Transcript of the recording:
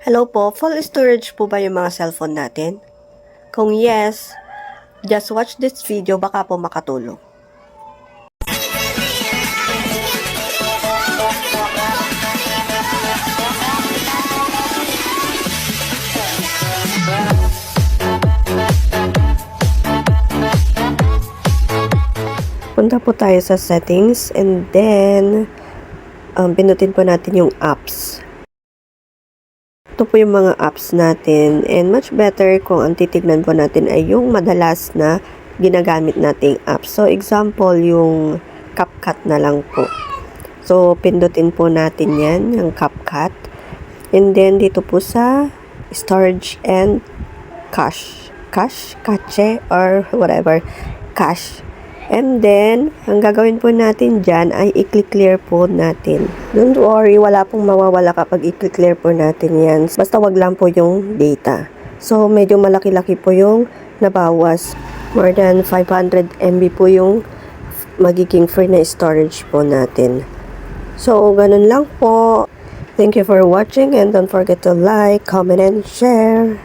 Hello po, full storage po ba yung mga cellphone natin? Kung yes, just watch this video, baka po makatulong. Punta po tayo sa settings and then pinutin po natin yung apps. Ito po yung mga apps natin and much better kung ang titignan po natin ay yung madalas na ginagamit nating apps. So example, yung CapCut na lang po. So pindutin po natin yan, yung CapCut. And then dito po sa storage and cache, or whatever, cache. And then, ang gagawin po natin dyan ay i-clear po natin. Don't worry, wala pong mawawala kapag i-clear po natin yan. Basta wag lang po yung data. So, medyo malaki-laki po yung nabawas. More than 500 MB po yung magiging free na storage po natin. So, ganun lang po. Thank you for watching and don't forget to like, comment, and share.